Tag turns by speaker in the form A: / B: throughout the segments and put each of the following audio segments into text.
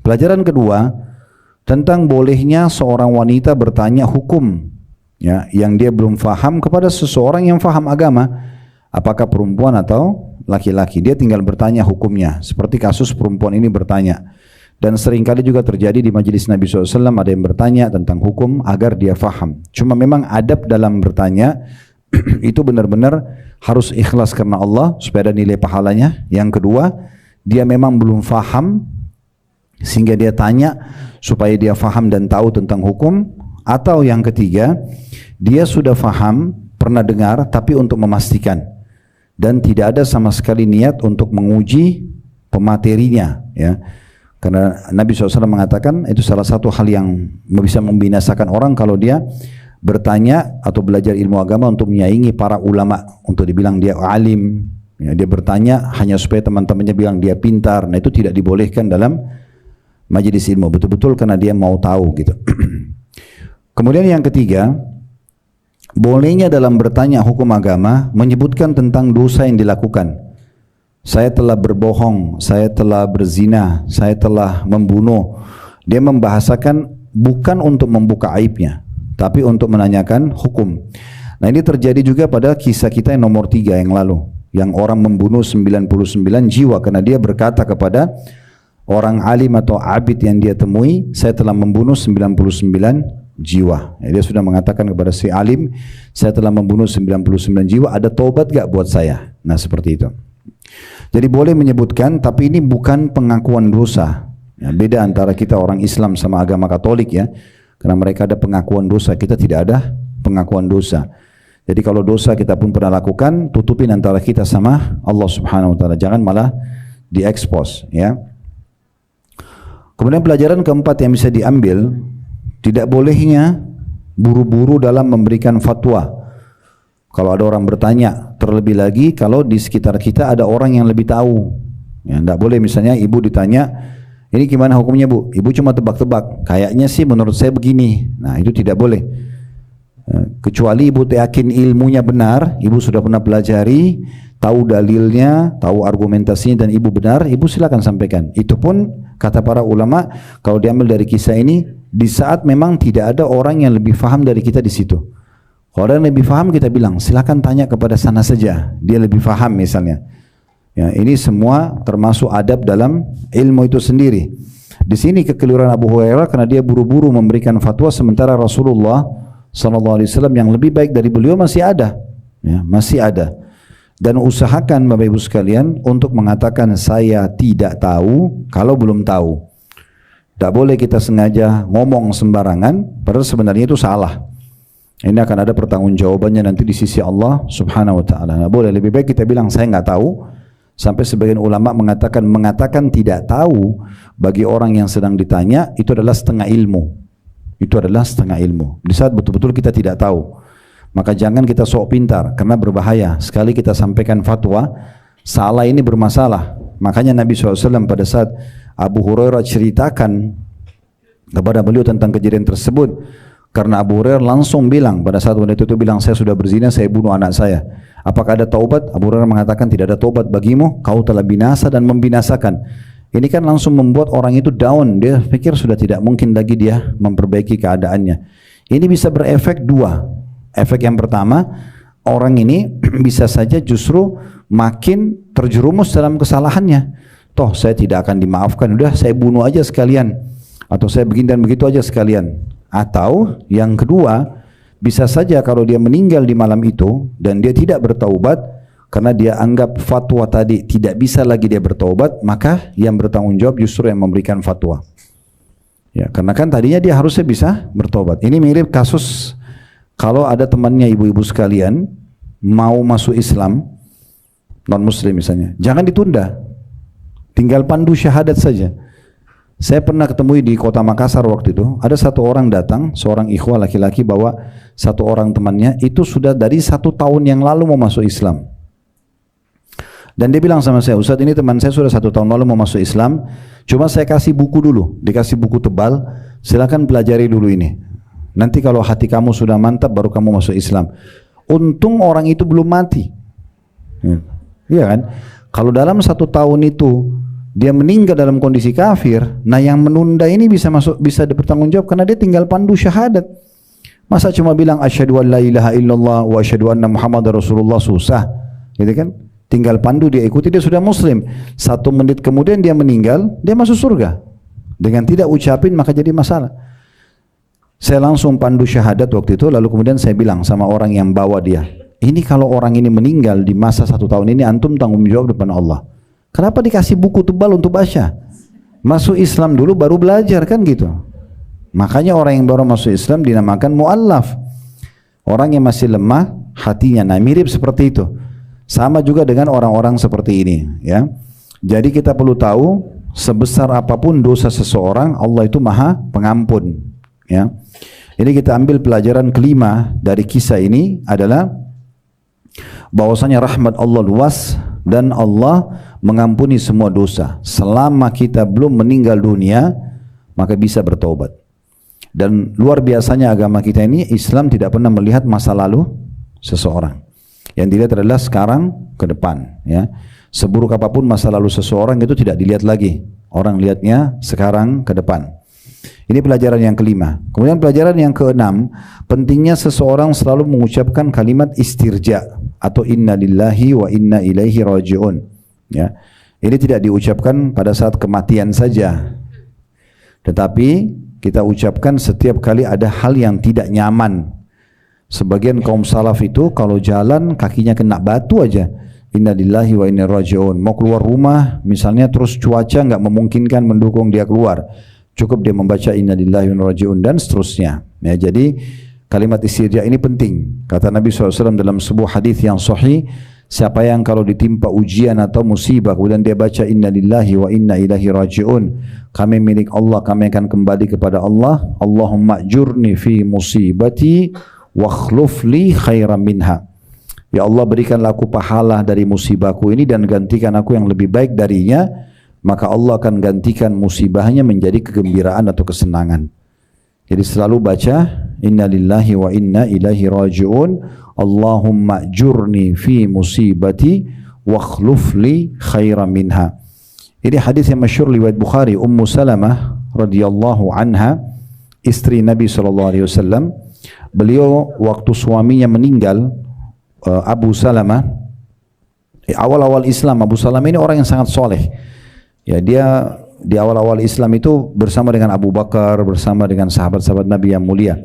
A: Pelajaran kedua, tentang bolehnya seorang wanita bertanya hukum ya, yang dia belum faham kepada seseorang yang faham agama, apakah perempuan atau laki-laki. Dia tinggal bertanya hukumnya, seperti kasus perempuan ini bertanya. Dan seringkali juga terjadi di majelis Nabi SAW, ada yang bertanya tentang hukum agar dia faham. Cuma memang adab dalam bertanya itu benar-benar harus ikhlas karena Allah supaya ada nilai pahalanya. Yang kedua, dia memang belum faham sehingga dia tanya supaya dia faham dan tahu tentang hukum. Atau yang ketiga, dia sudah faham, pernah dengar, tapi untuk memastikan, dan tidak ada sama sekali niat untuk menguji pematerinya ya. Karena Nabi SAW mengatakan itu salah satu hal yang bisa membinasakan orang kalau dia bertanya atau belajar ilmu agama untuk menyaingi para ulama, untuk dibilang dia alim ya. Dia bertanya hanya supaya teman-temannya bilang dia pintar. Nah itu tidak dibolehkan dalam majelis ilmu, betul-betul karena dia mau tahu gitu. Kemudian yang ketiga, bolehnya dalam bertanya hukum agama menyebutkan tentang dosa yang dilakukan. Saya telah berbohong, saya telah berzina, saya telah membunuh. Dia membahasakan bukan untuk membuka aibnya, tapi untuk menanyakan hukum. Nah ini terjadi juga pada kisah kita yang nomor 3 yang lalu, yang orang membunuh 99 jiwa karena dia berkata kepada orang alim atau abid yang dia temui, saya telah membunuh 99 jiwa. Ya, dia sudah mengatakan kepada si alim, saya telah membunuh 99 jiwa, ada taubat gak buat saya? Nah seperti itu. Jadi boleh menyebutkan, tapi ini bukan pengakuan dosa. Ya, beda antara kita orang Islam sama agama Katolik ya. Karena mereka ada pengakuan dosa, kita tidak ada pengakuan dosa. Jadi kalau dosa kita pun pernah lakukan, tutupin antara kita sama Allah Subhanahu wa taala. Jangan malah diekspos ya. Kemudian pelajaran keempat yang bisa diambil, tidak bolehnya buru-buru dalam memberikan fatwa. Kalau ada orang bertanya, terlebih lagi kalau di sekitar kita ada orang yang lebih tahu. Ya, tidak boleh misalnya ibu ditanya, ini gimana hukumnya bu? Ibu cuma tebak-tebak, kayaknya sih menurut saya begini. Nah itu tidak boleh. Kecuali ibu yakin ilmunya benar, ibu sudah pernah pelajari, tahu dalilnya, tahu argumentasinya dan ibu benar, ibu silakan sampaikan. Itu pun kata para ulama, kalau diambil dari kisah ini, di saat memang tidak ada orang yang lebih faham dari kita di situ. Kalau ada yang lebih faham kita bilang silakan tanya kepada sana saja, dia lebih faham misalnya. Ya, ini semua termasuk adab dalam ilmu itu sendiri. Di sini kekeliruan Abu Hurairah karena dia buru-buru memberikan fatwa sementara Rasulullah SAW yang lebih baik dari beliau masih ada, ya, masih ada. Dan usahakan Bapak Ibu sekalian untuk mengatakan saya tidak tahu kalau belum tahu. Tak boleh kita sengaja ngomong sembarangan, padahal sebenarnya itu salah. Ini akan ada pertanggungjawabannya nanti di sisi Allah Subhanahu wa taala. Nah, boleh lebih baik kita bilang saya nggak tahu. Sampai sebagian ulama mengatakan tidak tahu bagi orang yang sedang ditanya itu adalah setengah ilmu. Itu adalah setengah ilmu. Di saat betul-betul kita tidak tahu, maka jangan kita sok pintar karena berbahaya. Sekali kita sampaikan fatwa salah ini bermasalah. Makanya Nabi SAW pada saat Abu Hurairah ceritakan kepada beliau tentang kejadian tersebut, karena Abu Hurairah langsung bilang pada saat wanita itu bilang saya sudah berzina, saya bunuh anak saya. Apakah ada taubat? Abu Hurairah mengatakan tidak ada taubat bagimu, kau telah binasa dan membinasakan. Ini kan langsung membuat orang itu down, dia pikir sudah tidak mungkin lagi dia memperbaiki keadaannya. Ini bisa berefek dua. Efek yang pertama, orang ini bisa saja justru makin terjerumus dalam kesalahannya. Toh saya tidak akan dimaafkan, udah saya bunuh aja sekalian. Atau saya begini dan begitu aja sekalian. Atau yang kedua, bisa saja kalau dia meninggal di malam itu dan dia tidak bertaubat karena dia anggap fatwa tadi tidak bisa lagi dia bertaubat, maka yang bertanggung jawab justru yang memberikan fatwa. Ya, karena kan tadinya dia harusnya bisa bertaubat. Ini mirip kasus kalau ada temannya ibu-ibu sekalian mau masuk Islam, non muslim misalnya, jangan ditunda. Tinggal pandu syahadat saja. Saya pernah ketemu di kota Makassar waktu itu, ada satu orang datang, seorang ikhwah laki-laki bawa satu orang temannya, itu sudah dari 1 tahun yang lalu mau masuk Islam. Dan dia bilang sama saya, Ustaz ini teman saya sudah 1 tahun lalu mau masuk Islam, cuma saya kasih buku dulu, dikasih buku tebal, silakan pelajari dulu ini. Nanti kalau hati kamu sudah mantap baru kamu masuk Islam. Untung orang itu belum mati. Iya kan? Kalau dalam 1 tahun itu dia meninggal dalam kondisi kafir, nah yang menunda ini bisa bertanggung jawab karena dia tinggal pandu syahadat. Masa cuma bilang asyhadu an la ilaha illallah wa asyhadu anna muhammadar rasulullah susah, gitu kan? Tinggal pandu dia ikuti, dia sudah muslim. 1 menit kemudian dia meninggal, dia masuk surga. Dengan tidak ucapin maka jadi masalah. Saya langsung pandu syahadat waktu itu, lalu kemudian saya bilang sama orang yang bawa dia, ini kalau orang ini meninggal di masa 1 tahun ini, antum tanggung jawab depan Allah. Kenapa dikasih buku tebal untuk baca? Masuk Islam dulu baru belajar kan gitu. Makanya orang yang baru masuk Islam dinamakan mu'allaf. Orang yang masih lemah hatinya. Nah mirip seperti itu. Sama juga dengan orang-orang seperti ini, ya. Jadi kita perlu tahu sebesar apapun dosa seseorang, Allah itu Maha Pengampun, ya. Ini kita ambil pelajaran kelima dari kisah ini adalah bahwasanya rahmat Allah luas dan Allah mengampuni semua dosa. Selama kita belum meninggal dunia, maka bisa bertobat. Dan luar biasanya agama kita ini, Islam tidak pernah melihat masa lalu seseorang. Yang dilihat adalah sekarang ke depan, ya. Seburuk apapun masa lalu seseorang itu tidak dilihat lagi. Orang lihatnya sekarang ke depan. Ini pelajaran yang kelima. Kemudian pelajaran yang keenam, pentingnya seseorang selalu mengucapkan kalimat istirja atau inna lillahi wa inna ilaihi raji'un, ya. Ini tidak diucapkan pada saat kematian saja, tetapi kita ucapkan setiap kali ada hal yang tidak nyaman. Sebagian kaum salaf itu kalau jalan kakinya kena batu aja, inna lillahi wa inna raji'un. Mau keluar rumah misalnya, terus cuaca nggak memungkinkan mendukung dia keluar, cukup dia membaca inna lillahi wa inna raji'un dan seterusnya, ya. Jadi kalimat istirja ini penting. Kata Nabi SAW dalam sebuah hadis yang sahih, siapa yang kalau ditimpa ujian atau musibah kemudian dia baca inna lillahi wa inna ilaihi raji'un, kami milik Allah, kami akan kembali kepada Allah, Allahumma ajurni fi musibati wa akhluf li khairan minha. Ya Allah, berikanlah aku pahala dari musibahku ini dan gantikan aku yang lebih baik darinya, maka Allah akan gantikan musibahnya menjadi kegembiraan atau kesenangan. Jadi selalu baca inna lillahi wa inna ilaihi raji'un, Allahumma ajurni fi musibati wa akhluf li khairan minha. Ini hadis yang masyhur riwayat Bukhari. Ummu Salamah radhiyallahu anha, istri Nabi SAW, beliau waktu suaminya meninggal, Abu Salamah, awal-awal Islam, Abu Salamah ini orang yang sangat soleh, ya. Dia di awal-awal Islam itu bersama dengan Abu Bakar, bersama dengan sahabat-sahabat Nabi yang mulia.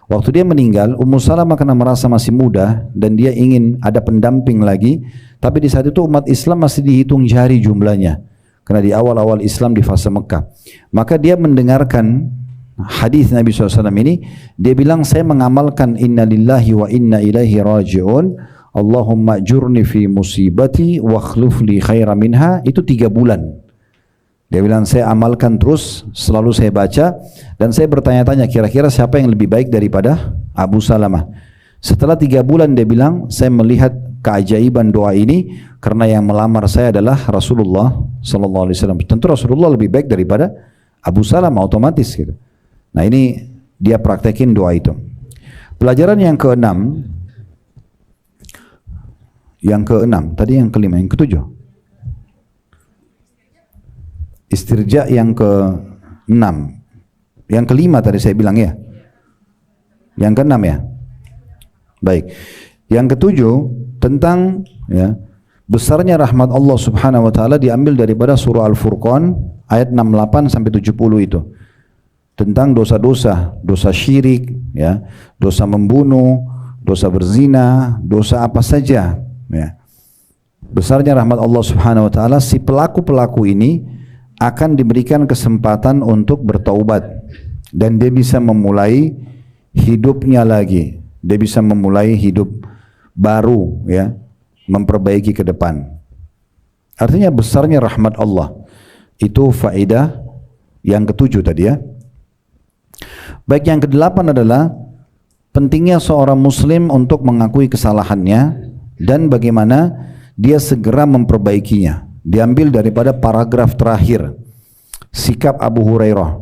A: Waktu dia meninggal, Ummu Salamah karena merasa masih muda dan dia ingin ada pendamping lagi, tapi di saat itu umat Islam masih dihitung jari jumlahnya, karena di awal-awal Islam di fase Mekah. Maka dia mendengarkan hadis Nabi SAW ini, dia bilang, saya mengamalkan inna lillahi wa inna ilaihi raji'un, Allahumma ajurni fi musibati wa akhluf li khairan minha, itu 3 bulan. Dia bilang saya amalkan terus, selalu saya baca, dan saya bertanya-tanya kira-kira siapa yang lebih baik daripada Abu Salamah. Setelah 3 bulan dia bilang, saya melihat keajaiban doa ini karena yang melamar saya adalah Rasulullah SAW. Tentu Rasulullah lebih baik daripada Abu Salamah, otomatis gitu. Nah ini dia praktekin doa itu. Pelajaran yang keenam, tadi yang kelima, yang ketujuh. Istirja yang ke-6. Yang kelima tadi saya bilang, ya. Yang ke-6 ya. Baik. Yang ketujuh tentang, ya, besarnya rahmat Allah Subhanahu wa taala diambil daripada surah Al-Furqan ayat 68 sampai 70 itu. Tentang dosa-dosa, dosa syirik, ya, dosa membunuh, dosa berzina, dosa apa saja, ya. Besarnya rahmat Allah Subhanahu wa taala, si pelaku-pelaku ini akan diberikan kesempatan untuk bertaubat dan dia bisa memulai hidupnya lagi. Dia bisa memulai hidup baru, ya, memperbaiki ke depan. Artinya besarnya rahmat Allah. Itu faedah yang ketujuh tadi, ya. Baik, yang kedelapan adalah pentingnya seorang muslim untuk mengakui kesalahannya dan bagaimana dia segera memperbaikinya. Diambil daripada paragraf terakhir sikap Abu Hurairah.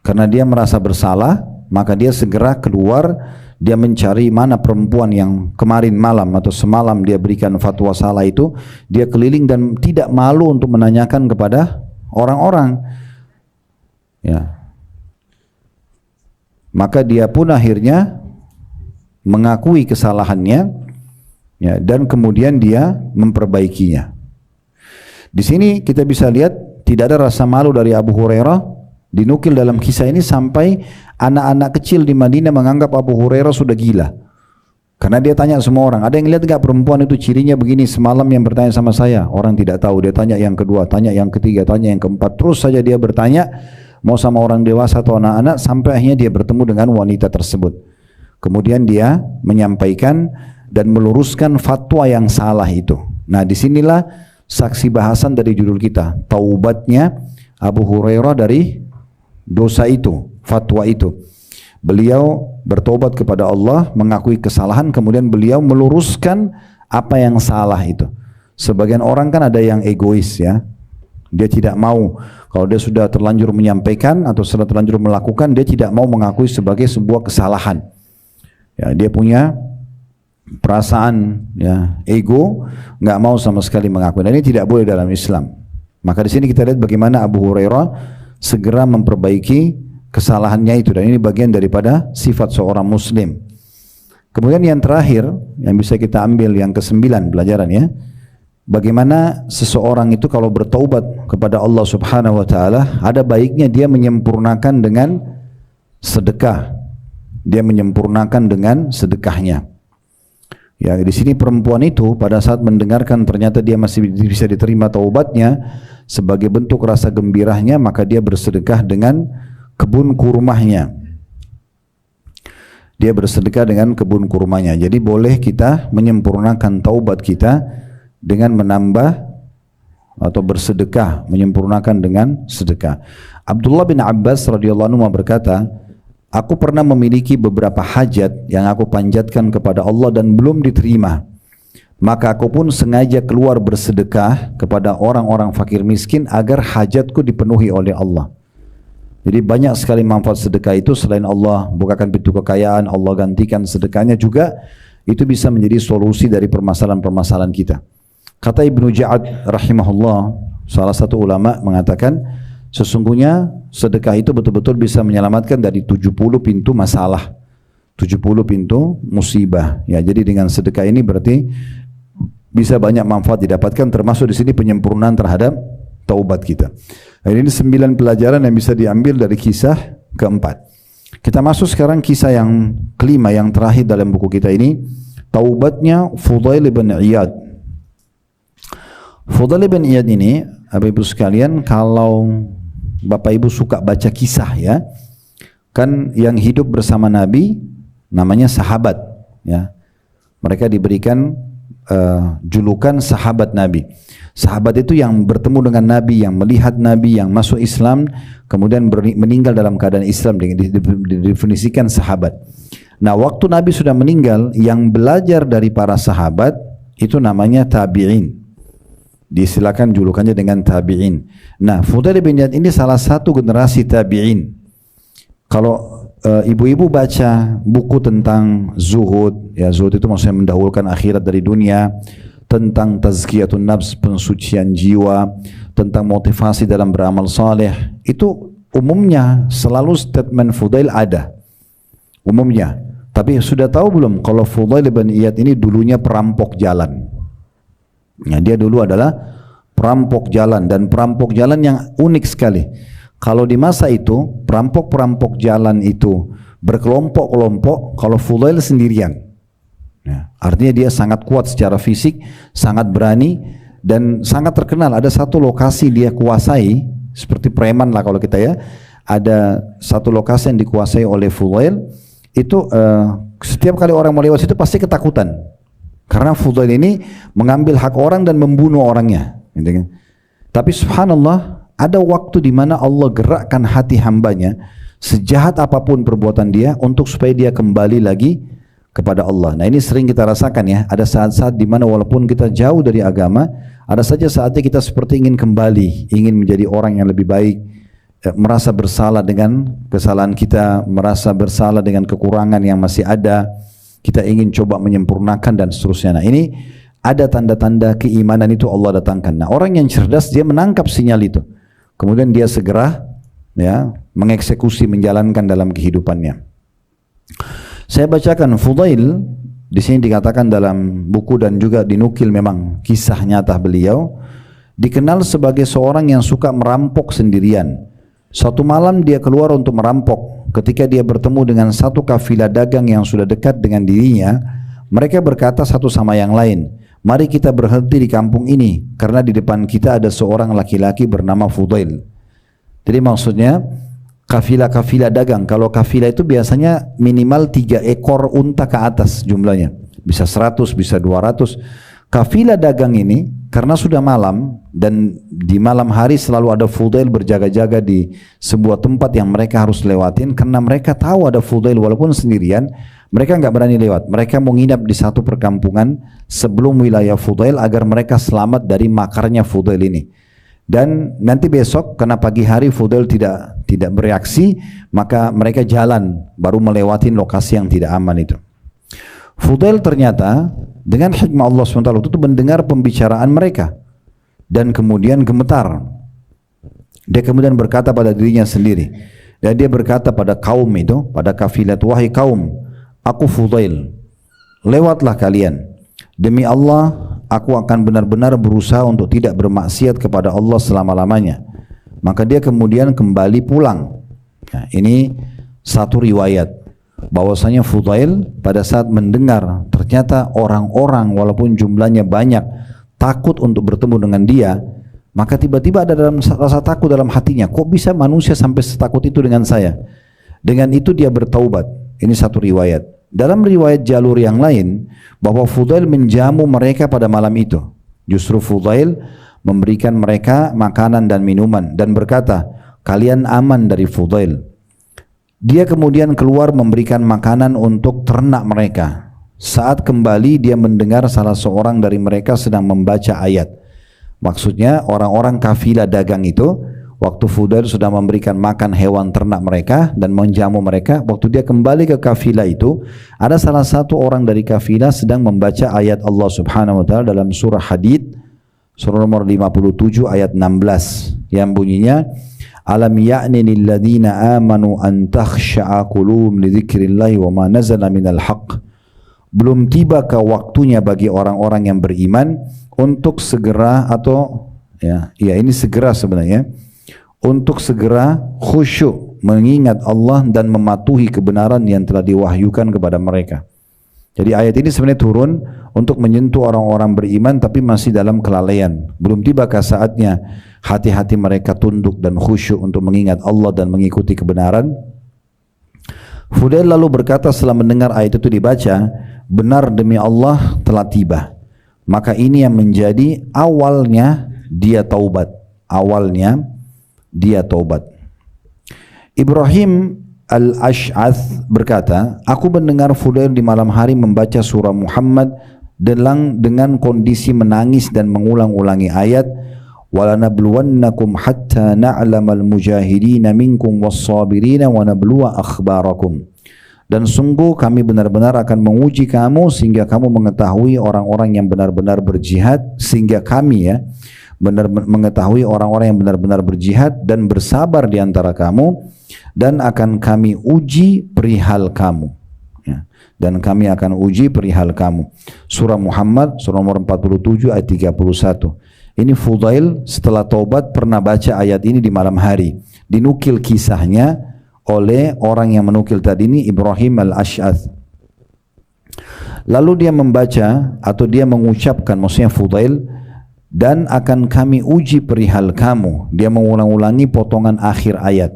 A: Karena dia merasa bersalah, maka dia segera keluar, dia mencari mana perempuan yang kemarin malam atau semalam dia berikan fatwa salah itu. Dia keliling dan tidak malu untuk menanyakan kepada orang-orang. Ya. Maka dia pun akhirnya mengakui kesalahannya, ya, dan kemudian dia memperbaikinya. Di sini kita bisa lihat tidak ada rasa malu dari Abu Hurairah. Dinukil dalam kisah ini sampai anak-anak kecil di Madinah menganggap Abu Hurairah sudah gila. Karena dia tanya semua orang, ada yang lihat enggak perempuan itu cirinya begini semalam yang bertanya sama saya? Orang tidak tahu. Dia tanya yang kedua, tanya yang ketiga, tanya yang keempat. Terus saja dia bertanya, mau sama orang dewasa atau anak-anak, sampai akhirnya dia bertemu dengan wanita tersebut. Kemudian dia menyampaikan dan meluruskan fatwa yang salah itu. Nah, disinilah saksi bahasan dari judul kita, taubatnya Abu Hurairah dari dosa itu, fatwa itu. Beliau bertobat kepada Allah, mengakui kesalahan, kemudian beliau meluruskan apa yang salah itu. Sebagian orang kan ada yang egois, ya. Dia tidak mau, kalau dia sudah terlanjur menyampaikan atau sudah terlanjur melakukan, dia tidak mau mengakui sebagai sebuah kesalahan. Ya, dia punya perasaan, ya, ego, nggak mau sama sekali mengakui. Dan ini tidak boleh dalam Islam. Maka di sini kita lihat bagaimana Abu Hurairah segera memperbaiki kesalahannya itu, dan ini bagian daripada sifat seorang muslim. Kemudian yang terakhir yang bisa kita ambil, yang ke-9 pelajaran, ya, bagaimana seseorang itu kalau bertaubat kepada Allah Subhanahu wa taala, ada baiknya dia menyempurnakan dengan sedekah. Dia menyempurnakan dengan sedekahnya. Ya, di sini perempuan itu pada saat mendengarkan ternyata dia masih bisa diterima taubatnya, sebagai bentuk rasa gembiranya maka dia bersedekah dengan kebun kurmanya. Dia bersedekah dengan kebun kurmanya. Jadi boleh kita menyempurnakan taubat kita dengan menambah atau bersedekah, menyempurnakan dengan sedekah. Abdullah bin Abbas radhiyallahu anhu berkata, aku pernah memiliki beberapa hajat yang aku panjatkan kepada Allah dan belum diterima. Maka aku pun sengaja keluar bersedekah kepada orang-orang fakir miskin agar hajatku dipenuhi oleh Allah. Jadi banyak sekali manfaat sedekah itu. Selain Allah bukakan pintu kekayaan, Allah gantikan sedekahnya juga, itu bisa menjadi solusi dari permasalahan-permasalahan kita. Kata Ibnu Ja'ad rahimahullah, salah satu ulama, mengatakan sesungguhnya sedekah itu betul-betul bisa menyelamatkan dari 70 pintu masalah, 70 pintu musibah. Ya, jadi dengan sedekah ini berarti bisa banyak manfaat didapatkan, termasuk di sini penyempurnaan terhadap taubat kita. Ini 9 pelajaran yang bisa diambil dari kisah keempat. Kita masuk sekarang kisah yang kelima, yang terakhir dalam buku kita ini, taubatnya Fudail bin Iyad. Fudail bin Iyad ini, Bapak Ibu sekalian, kalau Bapak Ibu suka baca kisah, ya, kan yang hidup bersama Nabi namanya sahabat, ya. Mereka diberikan julukan sahabat Nabi. Sahabat itu yang bertemu dengan Nabi, yang melihat Nabi, yang masuk Islam, kemudian meninggal dalam keadaan Islam, didefinisikan sahabat. Nah, waktu Nabi sudah meninggal, yang belajar dari para sahabat itu namanya tabi'in. Disilakan julukannya dengan tabi'in. Nah, Fudail bin Iyad ini salah satu generasi tabi'in. Kalau ibu-ibu baca buku tentang zuhud, ya, zuhud itu maksudnya mendahulukan akhirat dari dunia, tentang tazkiyatun nafs, pensucian jiwa, tentang motivasi dalam beramal saleh, itu umumnya selalu statement Fudail ada umumnya. Tapi sudah tahu belum kalau Fudail bin Iyad ini dulunya perampok jalan? Ya, dia dulu adalah perampok jalan, dan perampok jalan yang unik sekali. Kalau di masa itu perampok-perampok jalan itu berkelompok-kelompok, kalau Fudail sendirian. Ya, artinya dia sangat kuat secara fisik, sangat berani, dan sangat terkenal. Ada satu lokasi dia kuasai, seperti preman lah kalau kita, ya. Ada satu lokasi yang dikuasai oleh Fudail. Itu setiap kali orang mau lewat situ pasti ketakutan, karena Fudail ini mengambil hak orang dan membunuh orangnya, gitu kan. Tapi subhanallah, ada waktu di mana Allah gerakkan hati hambanya, sejahat apapun perbuatan dia, untuk supaya dia kembali lagi kepada Allah. Nah, ini sering kita rasakan, ya. Ada saat-saat di mana walaupun kita jauh dari agama, ada saja saatnya kita seperti ingin kembali, ingin menjadi orang yang lebih baik, merasa bersalah dengan kesalahan kita, merasa bersalah dengan kekurangan yang masih ada, kita ingin coba menyempurnakan dan seterusnya. Nah, ini ada tanda-tanda keimanan itu Allah datangkan. Nah, orang yang cerdas dia menangkap sinyal itu. kemudian dia segera ya mengeksekusi, menjalankan dalam kehidupannya. Saya bacakan Fudail di sini dikatakan dalam buku dan juga dinukil memang kisah nyata beliau, dikenal sebagai seorang yang suka merampok sendirian. Suatu malam dia keluar untuk merampok. Ketika dia bertemu dengan satu kafilah dagang yang sudah dekat dengan dirinya, mereka berkata satu sama yang lain, "Mari kita berhenti di kampung ini karena di depan kita ada seorang laki-laki bernama Fudail." Jadi maksudnya kafilah-kafilah dagang, kalau kafilah itu biasanya minimal 3 ekor unta ke atas jumlahnya, bisa 100, bisa 200. Kafilah dagang ini karena sudah malam dan di malam hari selalu ada Fudail berjaga-jaga di sebuah tempat yang mereka harus lewatin, karena mereka tahu ada Fudail walaupun sendirian, mereka nggak berani lewat. Mereka mau nginap di satu perkampungan sebelum wilayah Fudail agar mereka selamat dari makarnya Fudail ini. Dan nanti besok karena pagi hari Fudail tidak bereaksi, maka mereka jalan baru melewati lokasi yang tidak aman itu. Fudail ternyata dengan hikmah Allah SWT itu mendengar pembicaraan mereka dan kemudian gemetar. Dia kemudian berkata pada dirinya sendiri, dan dia berkata pada kaum itu, pada kafilah, "Wahai kaum, aku Fudail, lewatlah kalian. Demi Allah, aku akan benar-benar berusaha untuk tidak bermaksiat kepada Allah selama-lamanya." Maka dia kemudian kembali pulang. Nah, ini satu riwayat bahwasanya Fudail pada saat mendengar ternyata orang-orang walaupun jumlahnya banyak takut untuk bertemu dengan dia, maka tiba-tiba ada dalam rasa takut dalam hatinya, kok bisa manusia sampai setakut itu dengan saya? Dengan itu dia bertaubat. Ini satu riwayat. Dalam riwayat jalur yang lain bahwa Fudail menjamu mereka pada malam itu. Justru Fudail memberikan mereka makanan dan minuman dan berkata, "Kalian aman dari Fudail." Dia kemudian keluar memberikan makanan untuk ternak mereka. Saat kembali dia mendengar salah seorang dari mereka sedang membaca ayat. Maksudnya orang-orang kafilah dagang itu, waktu Fudail sudah memberikan makan hewan ternak mereka dan menjamu mereka, waktu dia kembali ke kafilah itu, ada salah satu orang dari kafilah sedang membaca ayat Allah Subhanahu wa taala dalam surah Hadid, surah nomor 57 ayat 16 yang bunyinya, "Alam ya'ni lil ladzina amanu an takhsha'a qulubuhum li dzikrillahi wa ma nazala minal haqq." Belum tibakah waktunya bagi orang-orang yang beriman untuk segera atau ini segera sebenarnya untuk segera khusyuk mengingat Allah dan mematuhi kebenaran yang telah diwahyukan kepada mereka. Jadi ayat ini sebenarnya turun untuk menyentuh orang-orang beriman tapi masih dalam kelalaian. Belum tibakah saatnya hati-hati mereka tunduk dan khusyuk untuk mengingat Allah dan mengikuti kebenaran? Fudail lalu berkata setelah mendengar ayat itu dibaca, "Benar demi Allah telah tiba." Maka ini yang menjadi awalnya dia taubat. Awalnya dia taubat. Ibrahim Al-Ash'ath berkata, "Aku mendengar Fudail di malam hari membaca surah Muhammad dengan kondisi menangis dan mengulang-ulangi ayat, وَلَنَبْلُوَنَّكُمْ حَتَّى نَعْلَمَ الْمُجَاهِدِينَ مِنْكُمْ وَالصَّابِرِينَ وَنَبْلُوَ أَخْبَارَكُمْ." Dan sungguh kami benar-benar akan menguji kamu sehingga kamu mengetahui orang-orang yang benar-benar berjihad, sehingga kami mengetahui orang-orang yang benar-benar berjihad dan bersabar di antara kamu, dan akan kami uji perihal kamu. Dan kami akan uji perihal kamu. Surah Muhammad, surah nomor 47 ayat 31. Ini Fudail setelah taubat pernah baca ayat ini di malam hari. Dinukil kisahnya oleh orang yang menukil tadi ini, Ibrahim Al-Ash'ath. Lalu dia membaca atau dia mengucapkan, maksudnya Fudail, "Dan akan kami uji perihal kamu." Dia mengulang-ulangi potongan akhir ayat.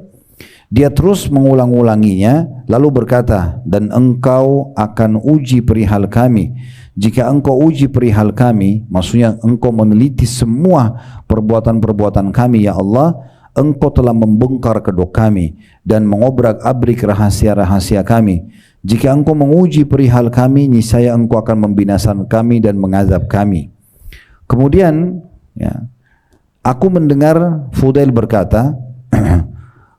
A: Dia terus mengulang-ulanginya lalu berkata, "Dan engkau akan uji perihal kami. Jika engkau uji perihal kami," maksudnya engkau meneliti semua perbuatan-perbuatan kami ya Allah, "engkau telah membongkar kedok kami dan mengobrak-abrik rahasia-rahasia kami. Jika engkau menguji perihal kami, niscaya engkau akan membinasakan kami dan mengazab kami." Kemudian aku mendengar Fudail berkata,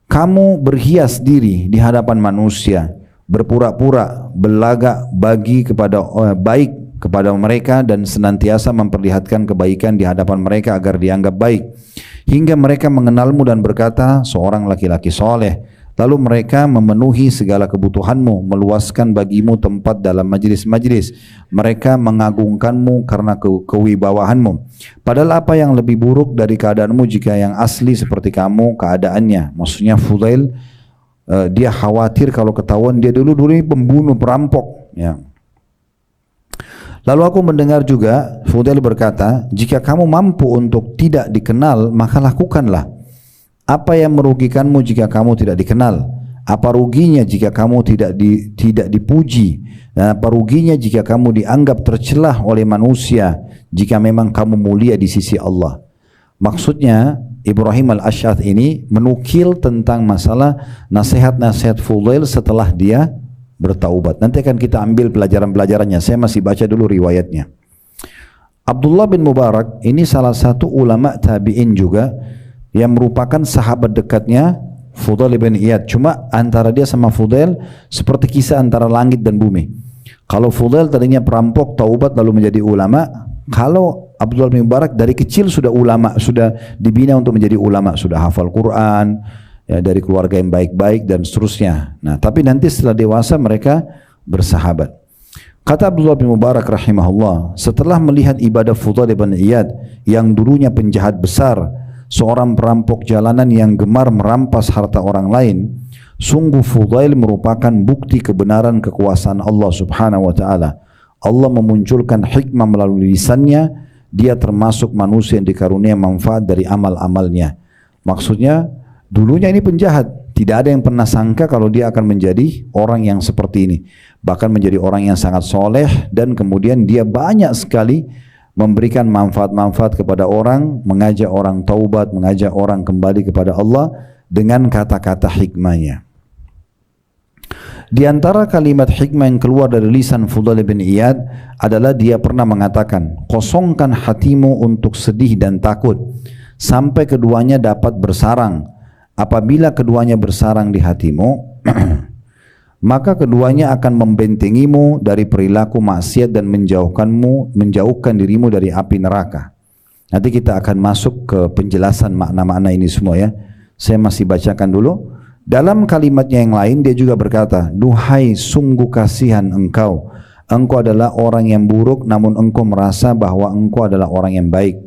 A: "Kamu berhias diri di hadapan manusia, berpura-pura berlagak baik kepada mereka dan senantiasa memperlihatkan kebaikan di hadapan mereka agar dianggap baik. hingga mereka mengenalmu dan berkata, seorang laki-laki soleh. Lalu mereka memenuhi segala kebutuhanmu, meluaskan bagimu tempat dalam majlis-majlis. Mereka mengagungkanmu karena kewibawaanmu. Padahal apa yang lebih buruk dari keadaanmu jika yang asli seperti kamu keadaannya. Maksudnya Fudail, dia khawatir kalau ketahuan dia dulu ini pembunuh, perampok. Ya. Lalu aku mendengar juga Fudail berkata, jika kamu mampu untuk tidak dikenal, maka lakukanlah. Apa yang merugikanmu jika kamu tidak dikenal? Apa ruginya jika kamu tidak dipuji? Dan apa ruginya jika kamu dianggap tercelah oleh manusia jika memang kamu mulia di sisi Allah? Maksudnya Ibrahim al-Ash'ath ini menukil tentang masalah nasihat-nasihat Fudail setelah dia bertaubat. Nanti akan kita ambil pelajaran-pelajarannya. Saya masih baca dulu riwayatnya. Abdullah bin Mubarak ini salah satu ulama tabi'in juga, yang merupakan sahabat dekatnya Fudail bin Iyad. Cuma antara dia sama Fudail seperti kisah antara langit dan bumi. Kalau Fudail tadinya perampok, taubat lalu menjadi ulama. Kalau Abdullah bin Mubarak dari kecil sudah ulama, sudah dibina untuk menjadi ulama, sudah hafal Quran, ya, dari keluarga yang baik-baik dan seterusnya. Nah, tapi nanti setelah dewasa mereka bersahabat. Kata Abdullah bin Mubarak rahimahullah, setelah melihat ibadah Fudail bin Iyad yang dulunya penjahat besar, seorang perampok jalanan yang gemar merampas harta orang lain, sungguh Fudail merupakan bukti kebenaran kekuasaan Allah subhanahu wa ta'ala. Allah memunculkan hikmah melalui lisannya, dia termasuk manusia yang dikarunia manfaat dari amal-amalnya. Maksudnya dulunya ini penjahat, tidak ada yang pernah sangka kalau dia akan menjadi orang yang seperti ini, bahkan menjadi orang yang sangat soleh, dan kemudian dia banyak sekali memberikan manfaat-manfaat kepada orang, mengajak orang taubat, mengajak orang kembali kepada Allah dengan kata-kata hikmahnya. Di antara kalimat hikmah yang keluar dari lisan Fudail bin Iyad adalah dia pernah mengatakan, kosongkan hatimu untuk sedih dan takut sampai keduanya dapat bersarang. Apabila keduanya bersarang di hatimu, maka keduanya akan membentengimu dari perilaku maksiat dan menjauhkan dirimu dari api neraka. Nanti kita akan masuk ke penjelasan makna-makna ini semua ya. Saya masih bacakan dulu. Dalam kalimatnya yang lain dia juga berkata, duhai sungguh kasihan engkau. Engkau adalah orang yang buruk namun engkau merasa bahwa engkau adalah orang yang baik.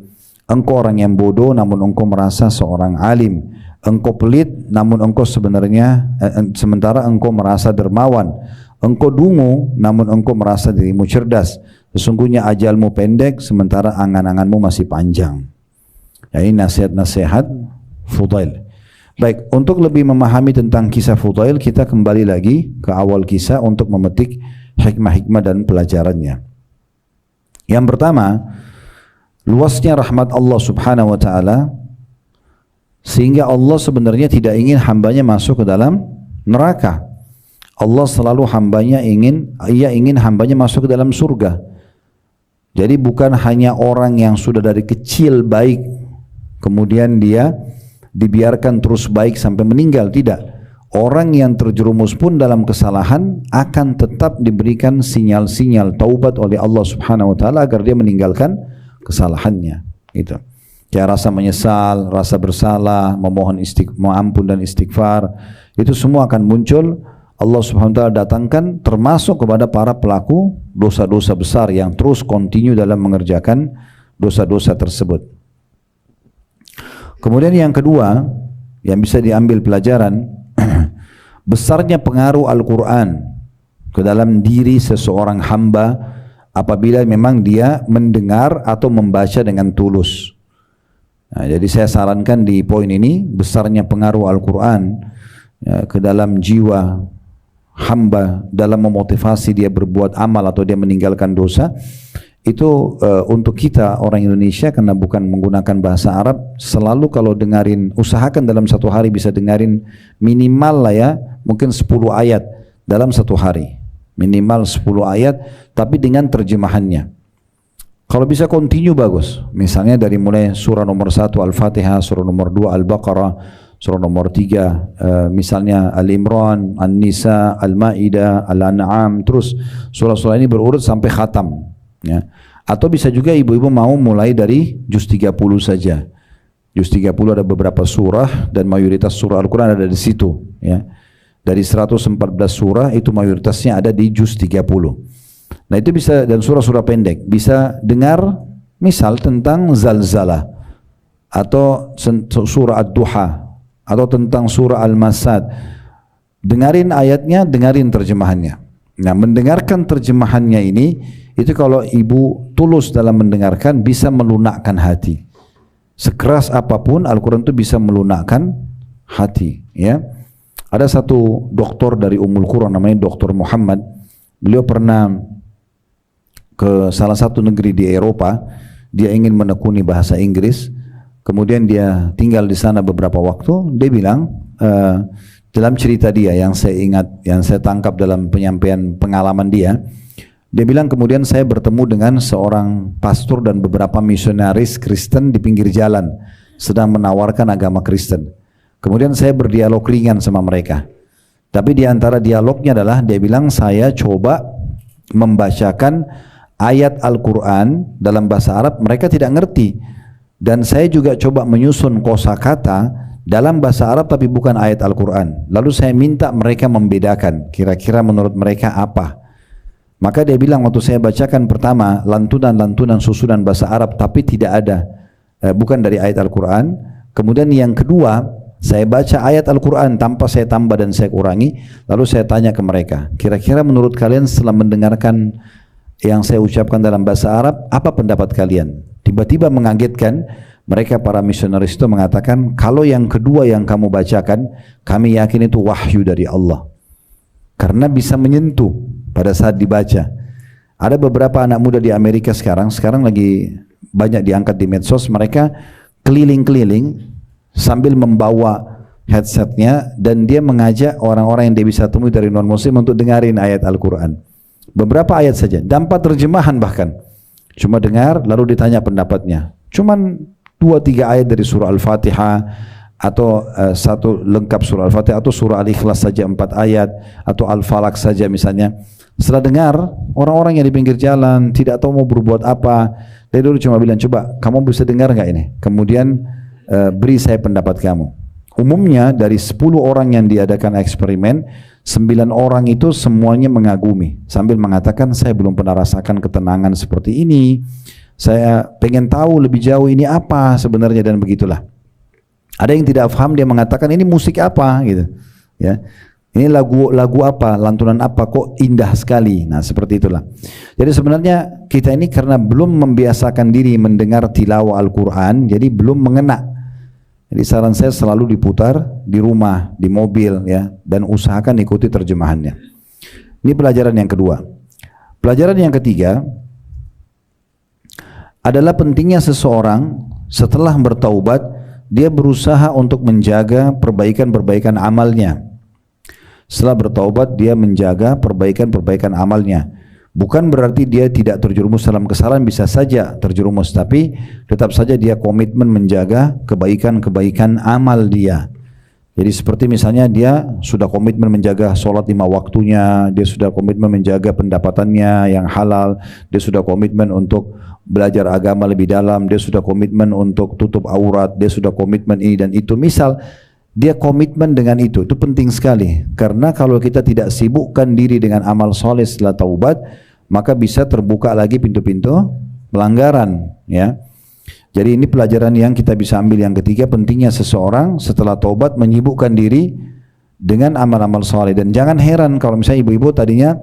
A: Engkau orang yang bodoh namun engkau merasa seorang alim. Engkau pelit namun engkau sementara engkau merasa dermawan. Engkau dungu namun engkau merasa dirimu cerdas. Sesungguhnya ajalmu pendek sementara angan-anganmu masih panjang. Ya, ini nasihat-nasihat Fudail. Baik, untuk lebih memahami tentang kisah Fudail, kita kembali lagi ke awal kisah untuk memetik hikmah-hikmah dan pelajarannya. Yang pertama, luasnya rahmat Allah subhanahu wa ta'ala, sehingga Allah sebenarnya tidak ingin hambanya masuk ke dalam neraka. Allah selalu ia ingin hambanya masuk ke dalam surga. Jadi bukan hanya orang yang sudah dari kecil baik, kemudian dia dibiarkan terus baik sampai meninggal, tidak. Orang yang terjerumus pun dalam kesalahan akan tetap diberikan sinyal-sinyal taubat oleh Allah subhanahu wa ta'ala agar dia meninggalkan kesalahannya. Gitu. Kayak rasa menyesal, rasa bersalah, memohon ampun dan istighfar, itu semua akan muncul. Allah subhanahu wa ta'ala datangkan termasuk kepada para pelaku dosa-dosa besar yang terus kontinu dalam mengerjakan dosa-dosa tersebut. Kemudian yang kedua yang bisa diambil pelajaran, besarnya pengaruh Al-Quran ke dalam diri seseorang hamba apabila memang dia mendengar atau membaca dengan tulus. Nah, jadi saya sarankan di poin ini, besarnya pengaruh Al-Quran ya, ke dalam jiwa hamba dalam memotivasi dia berbuat amal atau dia meninggalkan dosa. Itu untuk kita orang Indonesia, karena bukan menggunakan bahasa Arab, selalu kalau dengarin, usahakan dalam satu hari bisa dengarin minimal lah ya, mungkin 10 ayat dalam satu hari, minimal 10 ayat, tapi dengan terjemahannya. Kalau bisa continue bagus, misalnya dari mulai surah nomor 1 Al-Fatihah, surah nomor 2 Al-Baqarah, surah nomor 3 misalnya Al-Imran, An-Nisa, Al-Ma'idah, Al-An'am, terus surah-surah ini berurut sampai khatam ya. Atau bisa juga ibu-ibu mau mulai dari juz 30 saja Juz 30 ada beberapa surah dan mayoritas surah Al-Quran ada di situ. Ya. Dari 114 surah itu mayoritasnya ada di juz 30. Nah itu bisa, dan surah-surah pendek. Bisa dengar misal tentang zalzalah atau surah Ad-Duha atau tentang surah Al-Masad. Dengarin ayatnya, dengarin terjemahannya. Nah mendengarkan terjemahannya ini, itu kalau ibu tulus dalam mendengarkan bisa melunakkan hati. Sekeras apapun Al-Quran itu bisa melunakkan hati. Ya, ada satu doktor dari Ummul Quran namanya Dr. Muhammad. Beliau pernah ke salah satu negeri di Eropa. Dia ingin menekuni bahasa Inggris. Kemudian dia tinggal di sana beberapa waktu. Dia bilang dalam cerita dia yang saya ingat, yang saya tangkap dalam penyampaian pengalaman dia. Dia bilang kemudian saya bertemu dengan seorang pastor dan beberapa misionaris Kristen di pinggir jalan sedang menawarkan agama Kristen. Kemudian saya berdialog ringan sama mereka. Tapi di antara dialognya adalah dia bilang saya coba membacakan ayat Al-Quran dalam bahasa Arab, mereka tidak ngerti. Dan saya juga coba menyusun kosakata dalam bahasa Arab tapi bukan ayat Al-Quran. Lalu saya minta mereka membedakan kira-kira menurut mereka apa. Maka dia bilang waktu saya bacakan pertama lantunan-lantunan susunan bahasa Arab tapi tidak ada, bukan dari ayat Al-Quran. Kemudian yang kedua saya baca ayat Al-Quran tanpa saya tambah dan saya kurangi. Lalu saya tanya ke mereka, kira-kira menurut kalian setelah mendengarkan yang saya ucapkan dalam bahasa Arab, apa pendapat kalian? Tiba-tiba mengagetkan, mereka para misionaris itu mengatakan, kalau yang kedua yang kamu bacakan, kami yakin itu wahyu dari Allah. Karena bisa menyentuh pada saat dibaca. Ada beberapa anak muda di Amerika sekarang lagi banyak diangkat di medsos, mereka keliling-keliling sambil membawa headsetnya dan dia mengajak orang-orang yang dia bisa temui dari non-muslim untuk dengarin ayat Al-Quran. Beberapa ayat saja, tanpa terjemahan bahkan. Cuma dengar lalu ditanya pendapatnya. Cuman 2-3 ayat dari surah Al-Fatihah atau satu lengkap surah Al-Fatihah atau surah Al-Ikhlas saja 4 ayat atau Al-Falaq saja misalnya. Setelah dengar, orang-orang yang di pinggir jalan tidak tahu mau berbuat apa. Dia dulu cuma bilang, coba kamu bisa dengar nggak ini? Kemudian beri saya pendapat kamu. Umumnya dari 10 orang yang diadakan eksperimen, 9 orang itu semuanya mengagumi sambil mengatakan saya belum pernah rasakan ketenangan seperti ini. Saya pengen tahu lebih jauh ini apa sebenarnya dan begitulah. Ada yang tidak paham, dia mengatakan ini musik apa gitu. Ya. Ini lagu apa, lantunan apa, kok indah sekali. Nah seperti itulah. Jadi sebenarnya kita ini karena belum membiasakan diri mendengar tilawah Al-Quran, jadi belum mengena. Jadi saran saya selalu diputar di rumah, di mobil ya, dan usahakan ikuti terjemahannya. Ini pelajaran yang kedua. Pelajaran yang ketiga adalah pentingnya seseorang setelah bertaubat, dia berusaha untuk menjaga perbaikan-perbaikan amalnya. Setelah bertaubat dia menjaga perbaikan-perbaikan amalnya. Bukan berarti dia tidak terjerumus dalam kesalahan, bisa saja terjerumus, tapi tetap saja dia komitmen menjaga kebaikan-kebaikan amal dia. Jadi seperti misalnya dia sudah komitmen menjaga sholat 5 waktunya, dia sudah komitmen menjaga pendapatannya yang halal, dia sudah komitmen untuk belajar agama lebih dalam, dia sudah komitmen untuk tutup aurat, dia sudah komitmen ini dan itu. Misal dia komitmen dengan itu penting sekali. Karena kalau kita tidak sibukkan diri dengan amal soleh setelah taubat, maka bisa terbuka lagi pintu-pintu pelanggaran. Ya. Jadi ini pelajaran yang kita bisa ambil yang ketiga, pentingnya seseorang setelah taubat menyibukkan diri dengan amal-amal soleh. Dan jangan heran kalau misalnya ibu-ibu tadinya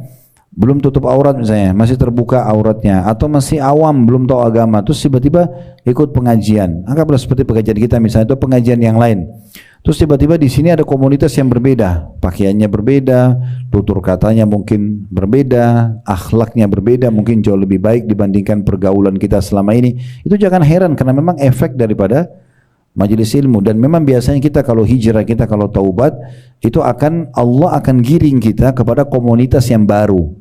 A: belum tutup aurat misalnya, masih terbuka auratnya, atau masih awam belum tahu agama, terus tiba-tiba ikut pengajian. Anggaplah seperti pengajian kita misalnya, itu pengajian yang lain. Terus tiba-tiba di sini ada komunitas yang berbeda, pakaiannya berbeda, tutur katanya mungkin berbeda, akhlaknya berbeda, mungkin jauh lebih baik dibandingkan pergaulan kita selama ini. Itu jangan heran karena memang efek daripada majelis ilmu. Dan memang biasanya kita kalau hijrah, kita kalau taubat, itu Allah akan giring kita kepada komunitas yang baru.